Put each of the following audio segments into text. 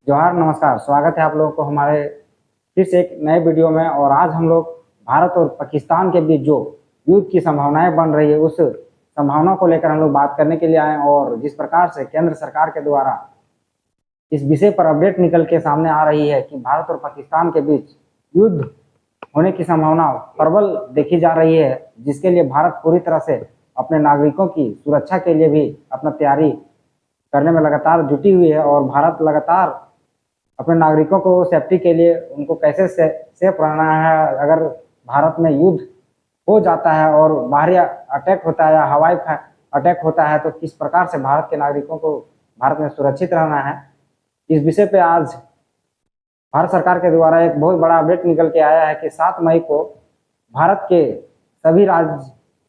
जोहार, नमस्कार। स्वागत है आप लोगों को हमारे फिर से एक नए वीडियो में। और आज हम लोग भारत और पाकिस्तान के बीच जो युद्ध की संभावनाएं बन रही है उस संभावना को लेकर हम लोग बात करने के लिए आए। और जिस प्रकार से केंद्र सरकार के द्वारा इस विषय पर अपडेट निकल के सामने आ रही है कि भारत और पाकिस्तान के बीच युद्ध होने की संभावना प्रबल देखी जा रही है, जिसके लिए भारत पूरी तरह से अपने नागरिकों की सुरक्षा के लिए भी अपना तैयारी करने में लगातार जुटी हुई है। और भारत लगातार अपने नागरिकों को सेफ्टी के लिए उनको कैसे सेफ रहना है, अगर भारत में युद्ध हो जाता है और बाहरी अटैक होता है या हवाई अटैक होता है तो किस प्रकार से भारत के नागरिकों को भारत में सुरक्षित रहना है। इस विषय पे आज भारत सरकार के द्वारा एक बहुत बड़ा अपडेट निकल के आया है कि 7 मई को भारत के सभी राज्य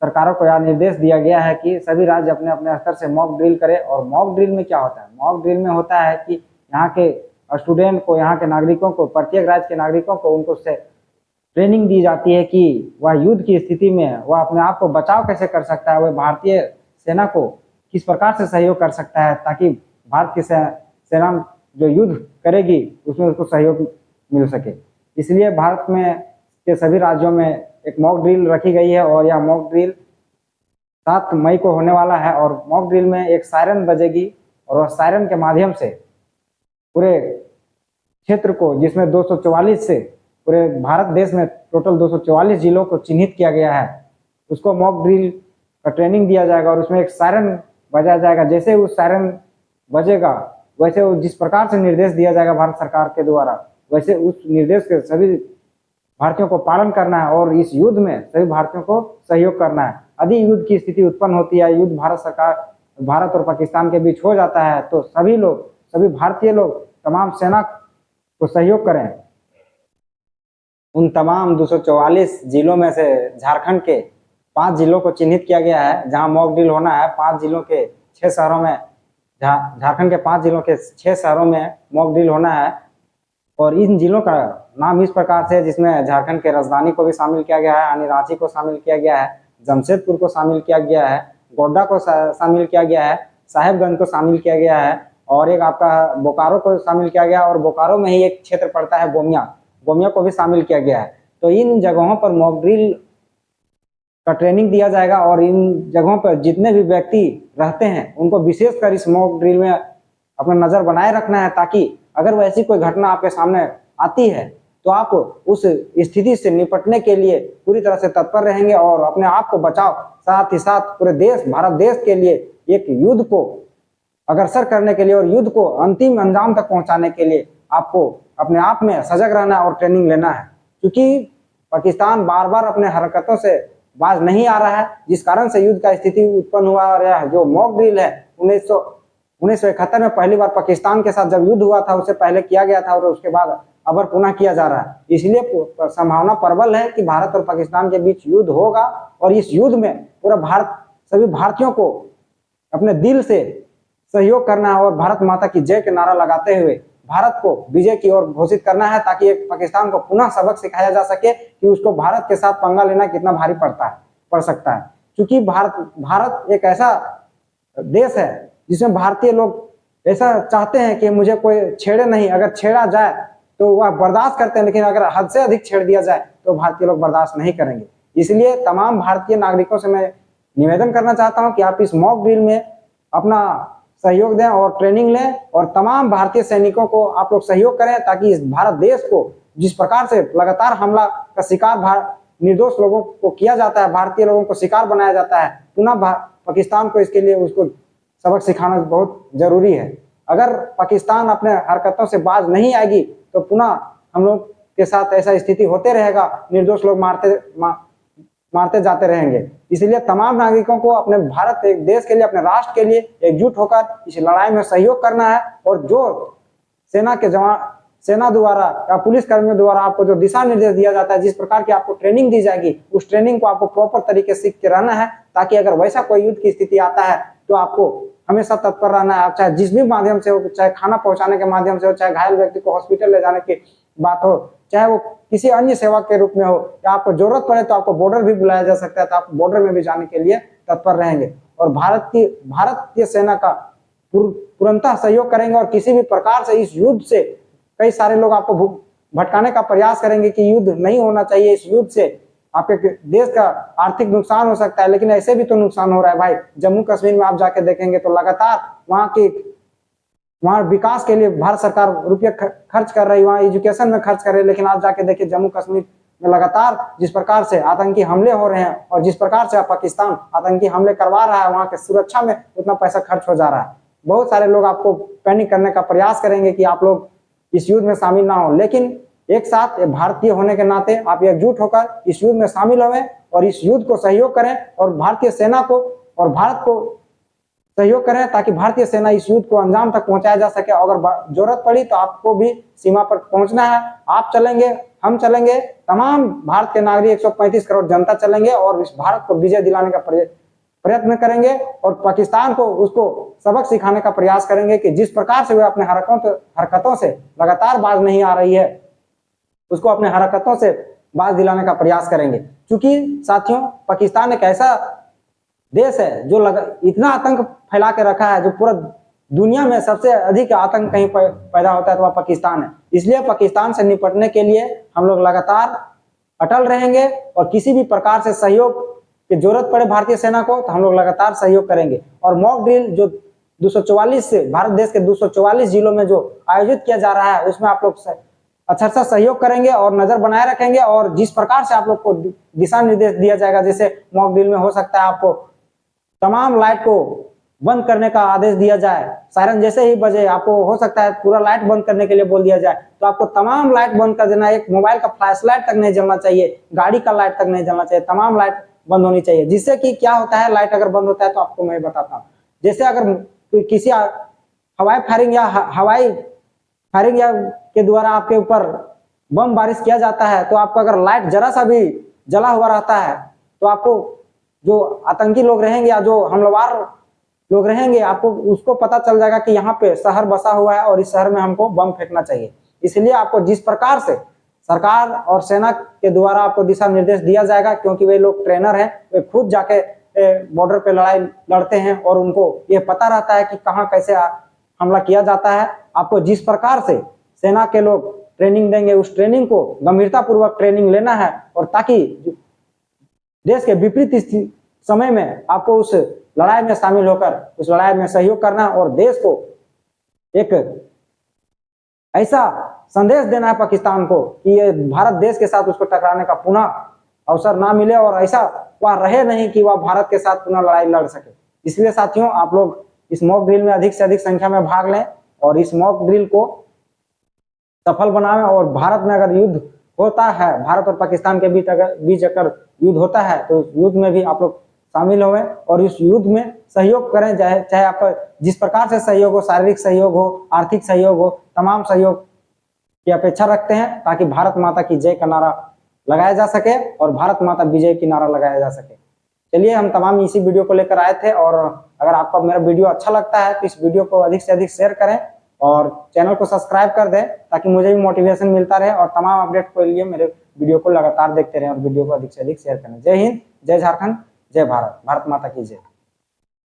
सरकारों को यह निर्देश दिया गया है कि सभी राज्य अपने अपने स्तर से मॉक ड्रिल करें। और मॉक ड्रिल में क्या होता है? मॉक ड्रिल में होता है कि यहाँ के स्टूडेंट को, यहाँ के नागरिकों को, प्रत्येक राज्य के नागरिकों को उनको से ट्रेनिंग दी जाती है कि वह युद्ध की स्थिति में वह अपने आप को बचाव कैसे कर सकता है, वह भारतीय सेना को किस प्रकार से सहयोग कर सकता है ताकि भारत की सेना जो युद्ध करेगी उसमें उसको सहयोग मिल सके। इसलिए भारत में के सभी राज्यों में एक मॉक ड्रिल रखी गई है और यह मॉक ड्रिल 7 मई को होने वाला है। और मॉक ड्रिल में एक सायरन बजेगी और वह सायरन के माध्यम से पूरे क्षेत्र को, जिसमें 244 से पूरे भारत देश में टोटल 244 जिलों को चिन्हित किया गया है, उसको मॉक ड्रिल का ट्रेनिंग दिया जाएगा। और उसमें एक सायरन बजाया जाएगा। जैसे उस सायरन बजेगा वैसे जिस प्रकार से निर्देश दिया जाएगा भारत सरकार के द्वारा, वैसे उस निर्देश के सभी भारतीयों को पालन करना है और इस युद्ध में सभी भारतीयों को सहयोग करना है। यदि युद्ध की स्थिति उत्पन्न होती है, युद्ध भारत और पाकिस्तान के बीच हो जाता है तो सभी भारतीय लोग तमाम सेना को सहयोग करें। उन तमाम 244 जिलों में से झारखंड के 5 जिलों को चिन्हित किया गया है जहां मॉक ड्रिल होना है। 5 जिलों के 6 शहरों में, झारखंड के 5 जिलों के 6 शहरों में मॉक ड्रिल होना है। और इन जिलों का नाम इस प्रकार से, जिसमें झारखंड के राजधानी को भी शामिल किया गया है, यानी रांची को शामिल किया गया है, जमशेदपुर को शामिल किया गया है, गोड्डा को शामिल किया गया है, साहेबगंज को शामिल किया गया है और एक आपका बोकारो को शामिल किया गया। और बोकारो में ही एक क्षेत्र पड़ता है गोमिया को भी शामिल किया गया है। तो इन जगहों पर मॉक ड्रिल का ट्रेनिंग दिया जाएगा और इन जगहों पर जितने भी व्यक्ति रहते हैं उनको विशेषकर इस मॉक ड्रिल में अपना नजर बनाए रखना है, ताकि अगर वैसी कोई घटना आपके सामने आती है तो आप उस स्थिति से निपटने के लिए पूरी तरह से तत्पर रहेंगे और अपने आप को बचाओ, साथ ही साथ पूरे देश, भारत देश के लिए एक युद्ध को अग्रसर करने के लिए और युद्ध को अंतिम अंजाम तक पहुंचाने के लिए आपको अपने आप में सजग रहना और ट्रेनिंग लेना है। क्योंकि पाकिस्तान बार बार अपने हरकतों से बाज नहीं आ रहा है, जिस कारण से युद्ध का स्थिति उत्पन्न हुआ। और जो मॉक ड्रिल है 1971 में पहली बार पाकिस्तान के साथ जब युद्ध हुआ था, उससे पहले किया गया था और उसके बाद अब पुनः किया जा रहा है। इसलिए संभावना प्रबल है कि भारत और पाकिस्तान के बीच युद्ध होगा और इस युद्ध में पूरा भारत, सभी भारतीयों को अपने दिल से सहयोग करना है और भारत माता की जय के नारा लगाते हुए भारत को विजय की ओर घोषित करना है, ताकि एक पाकिस्तान को पुनः सबक सिखाया जा सके कि उसको भारत के साथ पंगा लेना कितना भारी पड़ सकता है। क्योंकि भारत एक ऐसा देश है जिसमें भारतीय लोग ऐसा चाहते हैं कि मुझे कोई छेड़े नहीं, अगर छेड़ा जाए तो वह बर्दाश्त करते हैं, लेकिन अगर हद से अधिक छेड़ दिया जाए तो भारतीय लोग बर्दाश्त नहीं करेंगे। इसलिए तमाम भारतीय नागरिकों से मैं निवेदन करना चाहता हूं कि आप इस मॉक ड्रिल में अपना सहयोग दें और ट्रेनिंग लें और तमाम भारतीय सैनिकों को आप लोग सहयोग करें, ताकि इस भारत देश को जिस प्रकार से लगातार हमला का शिकार निर्दोष लोगों को किया जाता है, भारतीय लोगों को शिकार बनाया जाता है, पुनः पाकिस्तान को इसके लिए उसको सबक सिखाना बहुत जरूरी है। अगर पाकिस्तान अपने हरकतों से बाज नहीं आएगी तो पुनः हम लोग के साथ ऐसा स्थिति होते रहेगा, निर्दोष लोग मारते जाते रहेंगे। इसलिए तमाम नागरिकों को अपने भारत एक देश के लिए, अपने राष्ट्र के लिए एकजुट होकर इस लड़ाई में सहयोग करना है। और जो सेना द्वारा या पुलिस कर्मियों द्वारा आपको जो दिशा निर्देश दिया जाता है, जिस प्रकार की आपको ट्रेनिंग दी जाएगी, उस ट्रेनिंग को आपको प्रॉपर तरीके से सीख के रहना है, ताकि अगर वैसा कोई युद्ध की स्थिति आता है तो आपको हमेशा तत्पर रहना है। आप चाहे जिस भी माध्यम से हो, चाहे खाना पहुंचाने के माध्यम से हो, चाहे घायल व्यक्ति को हॉस्पिटल ले जाने की बात हो, चाहे वो किसी अन्य सेवा के रूप में हो, या आपको जरूरत पड़े तो आपको बॉर्डर भी बुलाया जा सकता है, तो आप बॉर्डर में भी जाने के लिए तत्पर रहेंगे। और भारतीय सेना का तुरंत सहयोग करेंगे और किसी भी प्रकार से इस युद्ध से कई सारे लोग आपको भटकाने का प्रयास करेंगे कि युद्ध नहीं होना चाहिए, इस युद्ध से आपके देश का आर्थिक नुकसान हो सकता है, लेकिन ऐसे भी तो नुकसान हो रहा है भाई। जम्मू कश्मीर में आप जाके देखेंगे तो लगातार वहाँ विकास के लिए भारत सरकार रुपये खर्च कर रही है, वहाँ एजुकेशन में खर्च कर रही है, लेकिन आप जाके देखिए जम्मू कश्मीर में लगातार जिस प्रकार से आतंकी हमले हो रहे हैं और जिस प्रकार से पाकिस्तान आतंकी हमले करवा रहा है, वहाँ के सुरक्षा में उतना पैसा खर्च हो जा रहा है। बहुत सारे लोग आपको पैनिक करने का प्रयास करेंगे कि आप लोग इस युद्ध में शामिल ना हो, लेकिन एक साथ भारतीय होने के नाते आप एकजुट होकर इस युद्ध में शामिल हुए और इस युद्ध को सहयोग करें और भारतीय सेना को और भारत को सहयोग करें ताकि भारतीय सेना इस युद्ध को अंजाम तक पहुंचाया जा सके। अगर जरूरत पड़ी तो आपको भी सीमा पर पहुंचना है, आप चलेंगे, हम चलेंगे, तमाम भारत के नागरिक 135 करोड़ जनता चलेंगे और इस भारत को विजय दिलाने का प्रयत्न करेंगे और पाकिस्तान को उसको सबक सिखाने का प्रयास करेंगे कि जिस प्रकार से वह अपने हरकतों से लगातार बाज नहीं आ रही है, उसको अपने हरकतों से बाज दिलाने का प्रयास करेंगे। क्योंकि साथियों, पाकिस्तान एक ऐसा देश है जो इतना आतंक फैला के रखा है, जो पूरा दुनिया में सबसे अधिक आतंक कहीं पैदा होता है तो वह पाकिस्तान है। इसलिए पाकिस्तान से निपटने के लिए हम लोग लगातार अटल रहेंगे और किसी भी प्रकार से सहयोग की जरूरत पड़े भारतीय सेना को तो हम लोग लगातार सहयोग करेंगे। और मॉक ड्रिल जो 244 से भारत देश के 244 जिलों में जो आयोजित किया जा रहा है, उसमें आप लोग अच्छा सा सहयोग करेंगे और नजर बनाए रखेंगे। और जिस प्रकार से आप लोग को दिशा निर्देश दिया जाएगा, जैसे मॉक ड्रिल में हो सकता है आपको तमाम लाइट को बंद करने का आदेश दिया जाए, सायरन जैसे ही बजे आपको हो सकता है पूरा लाइट बंद करने के लिए बोल दिया जाए, तो आपको तमाम लाइट बंद कर देना। एक मोबाइल का फ्लैश लाइट तक नहीं जलना चाहिए, गाड़ी का लाइट तक नहीं जलना चाहिए, तमाम लाइट बंद होनी चाहिए। जिससे कि क्या होता है, लाइट अगर बंद होता है तो आपको मैं बताता हूँ, जैसे अगर किसी हवाई फायरिंग या के द्वारा आपके ऊपर बम बारिश किया जाता है, तो आपको अगर लाइट जरा सा भी जला हुआ रहता है तो आपको जो आतंकी लोग रहेंगे या जो हमलावर लोग रहेंगे, आपको उसको पता चल जाएगा कि यहाँ पे शहर बसा हुआ है और इस शहर में हमको बम फेंकना चाहिए। इसलिए आपको जिस प्रकार से सरकार और सेना के द्वारा आपको दिशा निर्देश दिया जाएगा, क्योंकि वे लोग ट्रेनर हैं, वे खुद जाके बॉर्डर पे लड़ाई लड़ते हैं और उनको ये पता रहता है कि कहाँ कैसे हमला किया जाता है। आपको जिस प्रकार से सेना के लोग ट्रेनिंग देंगे, उस ट्रेनिंग को गंभीरता पूर्वक ट्रेनिंग लेना है और ताकि देश के विपरीत समय में आपको उस लड़ाई में शामिल होकर उस लड़ाई में सहयोग करना और देश को एक ऐसा संदेश देना है पाकिस्तान को कि ये भारत देश के साथ उसको टकराने का पुनः अवसर ना मिले और ऐसा वह रहे नहीं कि वह भारत के साथ पुनः लड़ाई लड़ सके। इसलिए साथियों, आप लोग इस मॉक ड्रिल में अधिक से अधिक संख्या में भाग लें और इस मॉक ड्रिल को सफल बनाएं। और भारत में अगर युद्ध होता है, भारत और पाकिस्तान के बीच अगर युद्ध होता है तो उस युद्ध में भी आप लोग शामिल हों और इस युद्ध में सहयोग करें, चाहे आपका जिस प्रकार से सहयोग हो, शारीरिक सहयोग हो, आर्थिक सहयोग हो, तमाम सहयोग की अपेक्षा रखते हैं ताकि भारत माता की जय का नारा लगाया जा सके और भारत माता विजय की नारा लगाया जा सके। चलिए, हम तमाम इसी वीडियो को लेकर आए थे और अगर आपको मेरा वीडियो अच्छा लगता है तो इस वीडियो को अधिक से अधिक शेयर करें और चैनल को सब्सक्राइब कर दें ताकि मुझे भी मोटिवेशन मिलता रहे और तमाम अपडेट के लिए मेरे वीडियो को लगातार देखते रहें और वीडियो को अधिक से अधिक शेयर करें। जय हिंद, जय झारखंड, जय भारत, भारत माता की जय।